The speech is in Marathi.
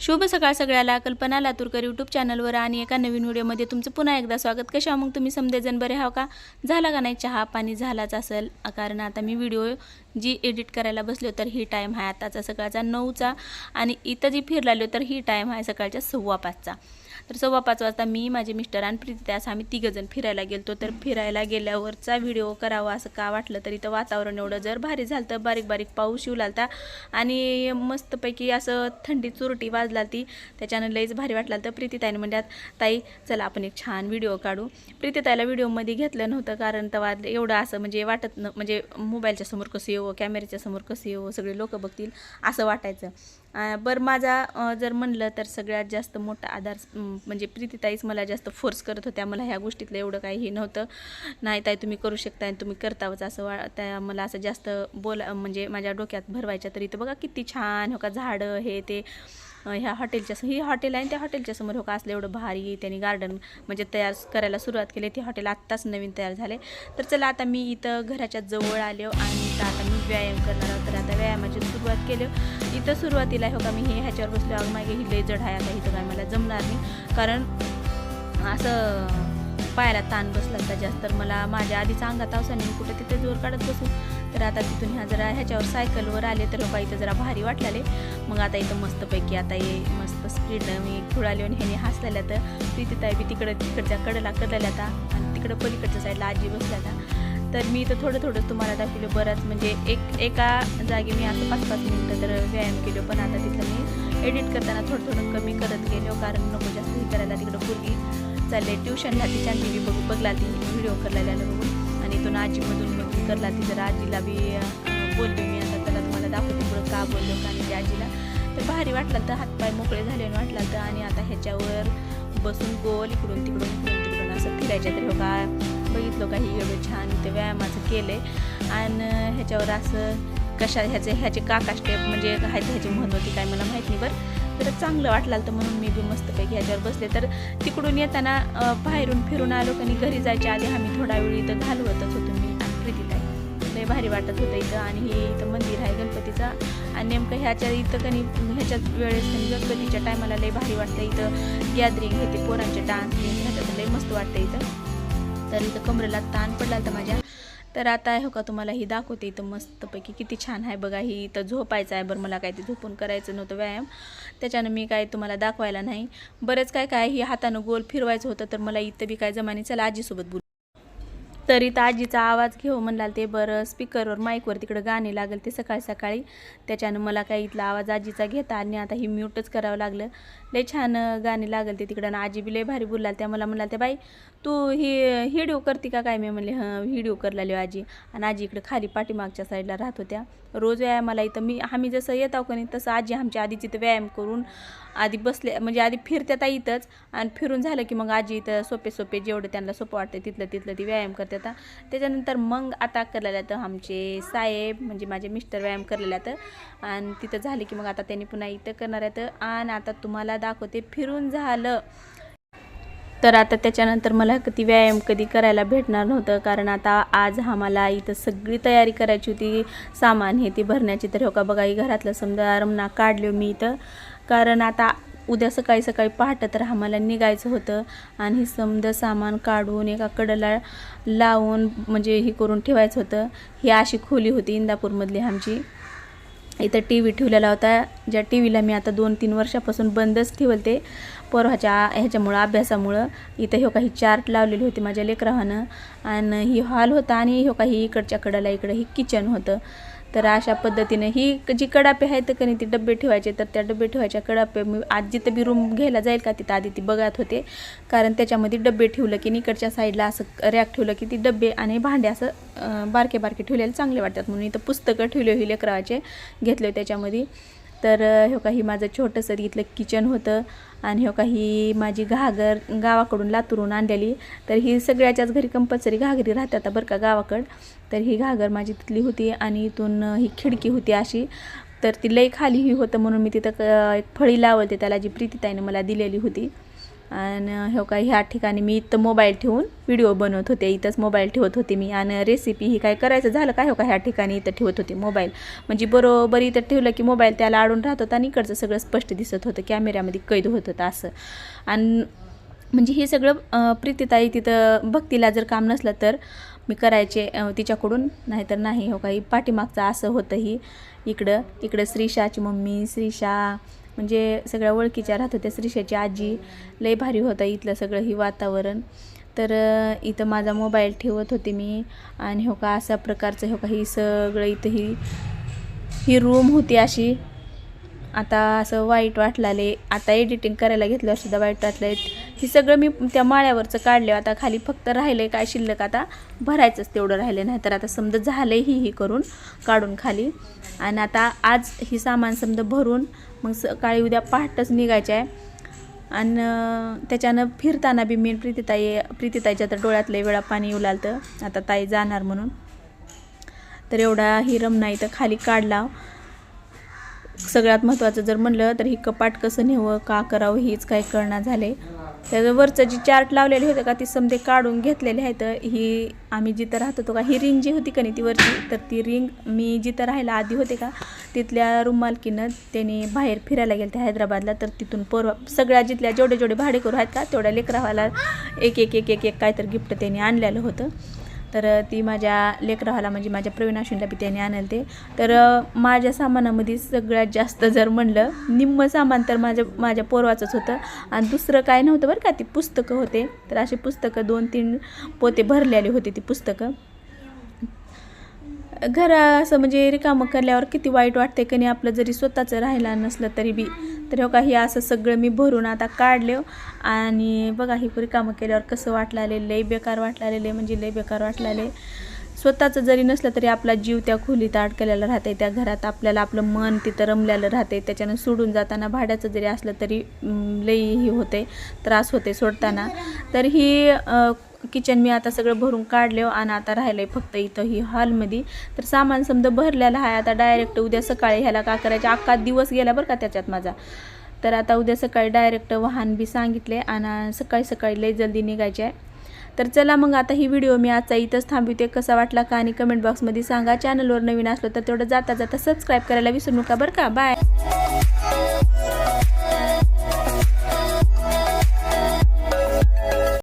शुभ सकाळ सगळ्याला. कल्पना लातूरकर यूट्यूब चॅनलवर आणि एका नवीन व्हिडिओमध्ये तुमचं पुन्हा एकदा स्वागत. कशा मग तुम्ही समजेजण बरे हाव का? झाला का नाही चहा पाणी? झालाच असेल, कारण आता मी व्हिडिओ जी एडिट करायला बसलो तर ही टाईम आहे आताचा सकाळचा 9चा आणि इथं जी फिरलालो तर ही टाईम आहे सकाळच्या 5:15चा. तर 5:15 वाजता मी माझे मिस्टर आणि प्रीतीताई असं आम्ही तिघंजण फिरायला गेलतो. तर फिरायला गेल्यावरचा व्हिडिओ करावा असं का वाटलं, तर इथं वातावरण एवढं जर भारी झालं तर बारीक बारीक पाऊस येऊ लागला आणि मस्तपैकी असं थंडी चुरटी वाजला ती, त्याच्यानं लईच भारी वाटलं. तर प्रीतीताईने म्हणतात ताई चला आपण एक छान व्हिडिओ काढू. प्रीतीताईला व्हिडिओमध्ये घेतलं नव्हतं कारण तेव्हा एवढं असं म्हणजे वाटत म्हणजे मोबाईलच्या समोर कसं येवं, कॅमेऱ्याच्या समोर कसं येवं, सगळे लोक बघतील असं वाटायचं. बरं माझा जर म्हणलं तर सगळ्यात जास्त मोठा आधार म्हणजे प्रीतीताईच मला जास्त फोर्स करत होत्या. मला ह्या गोष्टीतलं एवढं काही हे नव्हतं, नाही ताई तुम्ही करू शकता आणि तुम्ही करतावच असं त्या मला असं जास्त म्हणजे माझ्या डोक्यात भरवायच्या. तर इथं बघा किती छान हो का झाडं हे ते. ह्या हॉटेलच्या ही हॉटेल आहे आणि त्या हॉटेलच्या समोर हो का असलं एवढं भारी त्यांनी गार्डन म्हणजे तयार करायला सुरुवात केली. ती हॉटेल आत्ताच नवीन तयार झाले. तर चला आता मी इथं घराच्या जवळ आलो आणि आता मी व्यायाम करणार आहोत. तर आता व्यायामाची सुरुवात केली. इथं सुरुवातीला हो का मी ह्याच्यावर बसलो मागे ही लई जड आहे. आता इथं काय मला जमणार नाही कारण असं पायाला ताण बसला होता जास्त. तर मला माझ्या आधीचा अंगात अवसाने कुठं तिथे जोर काढत बसू. तर आता तिथून ह्या जरा ह्याच्यावर सायकलवर आले तर बा इथं जरा भारी वाटलेले. मग आता इथं मस्तपैकी आता हे मस्त स्पीडनं मी खुळाले आणि ह्याने हसलेल्या. तर प्रीतीताई बी तिकडच्या कडेला करलेल्या आता आणि तिकडं पलीकडच्या साईडला आजी बसल्या आता. तर मी इथं थोडं तुम्हाला दाखवलं बरंच म्हणजे एका जागी मी असं 5-5 मिनटं तर व्यायाम केलो. पण आता तिथं मी एडिट करताना थोडं कमी करत गेलो कारण नको जास्त हे करायला. तिकडं पूर्वी चालले ट्युशनला तिच्या टी व्ही बघला ती व्हिडिओ करायला बघून आणि इथून आजीमधून करला ती. जरा आजीला बी बोललो मी आता त्याला तुम्हाला दाखवते पुढं का बोललो का आणि आजीला. तर भारी वाटलं तर हातपाय मोकळे झाले आणि वाटलं तर आणि आता ह्याच्यावर बसून गोल इकडून तिकडून असं फिरायच्या. तरी हो का बघितलं काही एवढं छान इथे व्यायामाचं केलं आहे आणि ह्याच्यावर असं ह्याचे काका स्टेप म्हणजे आहेत ह्याची महत्त्व ती काय मला माहीत नाही. बरं तर चांगलं वाटलं तर म्हणून मी बी मस्तपैकी ह्याच्यावर बसले. तर तिकडून येताना बाहेरून फिरून आलो आणि घरी जायच्या आधी आम्ही थोडा वेळ इथं घालवतच होतो मी आणि प्रीतीताई. लय भारी वाटत होतं इथं आणि हे इथं मंदिर आहे गणपतीचा आणि नेमकं ह्याच्या इथं कणी ह्याच्याच वेळेस गणपतीच्या टायमाला लय भारी वाटतं. इथं गॅदरिंग हे ते पोरांचे डान्स ह्याच्यात लय मस्त वाटतं इथं. तर इथं कमरेला ताण पडला तर माझ्या. तर आता हो का तुम्हाला ही दाखवते इथं मस्तपैकी किती छान आहे बघा. ही इथं झोपायचं आहे. बरं मला काय ते झोपून करायचं नव्हतं व्यायाम, त्याच्यानं मी काय तुम्हाला दाखवायला नाही. बरंच काय ही हातानं गोल फिरवायचं होतं तर मला इथं बी काय जमाने. चला आजीसोबत बोलू. तर इथं आजीचा आवाज घेऊ म्हणला ते बरं स्पीकरवर माईकवर तिकडं गाणे लागल ते सकाळी त्याच्यानं मला काही इथला आवाज आजीचा घेता आणि आता ही म्यूटच करावं लागलं. लय छान गाणे लागल ते तिकडं आणि आजी बी लय भारी बोलला. त्या मला म्हणाल त्या बाई तू ही व्हिडिओ करते का काय? मी म्हणले हां व्हिडिओ करलालो आजी. आणि आजी इकडं खाली पाठीमागच्या साईडला राहत होत्या. रोज व्यायामाला इथं आम्ही जसं येत आहो का नाही तसं आजी आमच्या आधीच इथं व्यायाम करून आधी बसले म्हणजे आधी फिरत्यात इथंच आणि फिरून झालं की मग आजी इथं सोपे जेवढं त्यांना सोपं वाटतं तिथलं ती व्यायाम करतात. त्याच्यानंतर मग आता करलेल्या तर आमचे साहेब म्हणजे माझे मिस्टर व्यायाम करलेल्या तर आणि तिथं झाले की मग आता त्यांनी पुन्हा इथं करणार आहेत. आणि आता तुम्हाला दाखवते फिरून झालं तर आता त्याच्यानंतर मला ती व्यायाम कधी करायला भेटणार नव्हतं कारण आता आज आम्हाला इथं सगळी तयारी करायची होती सामान हे ती भरण्याची. तर हो का बघा ही घरातलं समजा रमणा काढलो मी इथं कारण आता उद्या सकाळी पहाटे तर आम्हाला निघायचं होतं आणि ही समजा सामान काढून एका कडेला लावून म्हणजे ही करून ठेवायचं होतं. ही अशी खोली होती इंदापूरमधली आमची. इथं टी व्ही ठेवलेला होता ज्या टी व्हीला मी आता 2-3 वर्षापासून बंदच ठेवलं ते ह्याच्यामुळं अभ्यासामुळं. इथं हो काही चार्ट लावलेली होती माझ्या लेकरावानं आणि ही हॉल होता आणि हो काही इकडच्या कडेला इकडं ही किचन होतं. तर अशा पद्धतीने ही जी कडापे आहेत का नाही ती डबे ठेवायचे. तर त्या डबे ठेवायच्या कडापे मी आज जिथं बी रूम घ्यायला जाईल का तिथं आधी ती बघत होते कारण त्याच्यामध्ये डबे ठेवलं की इकडच्या साईडला असं रॅक ठेवलं की ती डबे आणि भांडे असं बारके ठेवलेले चांगले वाटतात म्हणून इथं पुस्तकं ठेवले ही लेकराचे घेतले त्याच्यामध्ये. तर हो काही माझं छोटंसं इथलं किचन होतं आणि हो काही माझी घागर गावाकडून लातूरून आणलेली. तर ही सगळ्याच्याच घरी कंपल्सरी घागरी राहतात बरं का गावाकडं. तर ही घागर माझी तिथली होती आणि इथून ही खिडकी होती अशी. तर ती लई खाली ही होतं म्हणून मी तिथं एक फळी लावते त्याला जी प्रीतीताईने मला दिलेली होती आणि हो का ह्या ठिकाणी मी इथं मोबाईल ठेवून व्हिडिओ बनवत होते, इथंच मोबाईल ठेवत होते मी. आणि रेसिपी ही काय करायचं झालं काय हो का ह्या ठिकाणी इथं ठेवत होते मोबाईल, म्हणजे बरोबर इथं ठेवलं की मोबाईल त्याला अडून राहत होता आणि इकडचं सगळं स्पष्ट दिसत होतं, कॅमेऱ्यामध्ये कैद होत होतं असं. आणि म्हणजे हे सगळं प्रीतीताई तिथं भक्तीला जर काम नसलं तर मी करायचे तिच्याकडून, नाहीतर नाही. हो काही पाठीमागचं असं होतं. ही इकडं श्रीषाची मम्मी, श्रीषा म्हणजे सगळ्या ओळखीच्या राहत होत्या, श्रीषाची आजी. लय भारी होतं इथलं सगळं ही वातावरण. तर इथं माझा मोबाईल ठेवत होते मी. आणि हो का अशा प्रकारचं हो का ही सगळं इथं ही रूम होती अशी. आता असं वाईट वाटलाले, आता एडिटिंग करायला घेतलं सुद्धा वाईट वाटलं. हे सगळं मी त्या माळ्यावरचं काढले, आता खाली फक्त राहिलं काय शिल्लक, आता भरायचंच तेवढं राहिलं. नाही तर आता समजा झालं ही करून काढून खाली. आणि आता आज ही सामान समजा भरून मग सकाळी उद्या पहाटच निघायचं आहे. आणि त्याच्यानं फिरताना बी मी प्रीतीताईच्या तर डोळ्यात लय वेळा पाणी येऊ लागलं, आता ताई जाणार म्हणून. तर एवढा ही रमणा इथं खाली काढला. सगळ्यात महत्त्वाचं जर म्हणलं तर ही कपाट कसं नेवं का करावं हीच काही कळना झाले. त्याचं वरचं जी चार्ट लावलेले होते का ती समजे काढून घेतलेले आहेत. ही आम्ही जिथं राहत होतो का ही रिंग जी होती का नाही ती वरची, तर ती रिंग मी जिथं राहायला आधी होते का तिथल्या रूम मालकीनं त्यांनी बाहेर फिरायला गेले हैदराबादला. तर तिथून सगळ्या जिथल्या जेवढे भाडेकरू आहेत का तेवढ्या लेकरावाला एक एक एक एक एक काहीतरी गिफ्ट त्यांनी आणलेलं होतं. तर ती माझ्या लेकरावाला म्हणजे माझ्या प्रवीण अश्विनला बी त्याने आणलं ते. तर माझ्या सामानामध्ये सगळ्यात जास्त जर म्हणलं निम्म सामान तर माझ्या पोरवाचंच होतं. आणि दुसरं काय नव्हतं बरं का, ती पुस्तकं होते. तर अशी पुस्तकं 2-3 पोते भरलेली होती ती पुस्तकं. घर असं म्हणजे रिकामं करल्यावर किती वाईट वाटते की नाही, आपलं जरी स्वतःचं राहायला नसलं तरी बी. तर हो का हे असं सगळं मी भरून आता काढले. आणि बघा ही रिकामं केल्यावर कसं वाटलं, लय बेकार वाटलं, म्हणजे लय बेकार वाटलं. स्वतःचं जरी नसलं तरी आपला जीव त्या खोलीत अडकलेला राहते, त्या घरात आपल्याला आपलं मन तिथं रमलेलं राहते. त्याच्यानं सोडून जाताना भाड्याचं जरी असलं तरी लई ही होते, त्रास होते सोडताना. तर ही किचन मी आता सगळं भरून काढले. आणि आता राहिलं आहे फक्त इथं ही हॉलमध्ये. तर सामान समजा भरलेलं आहे. आता डायरेक्ट उद्या सकाळी ह्याला का करायचं, अख्खा दिवस गेला बरं का त्याच्यात माझा. तर आता उद्या सकाळी डायरेक्ट वाहन बी सांगितले आणि सकाळी लई जल्दी निघायचे आहे. तर चला मग आता ही व्हिडिओ मी आजचा इथंच थांबवते. कसा वाटला का आणि कमेंट बॉक्समध्ये सांगा. चॅनलवर नवीन असलो तर तेवढं जाता सबस्क्राईब करायला विसरू नका बरं का. बाय.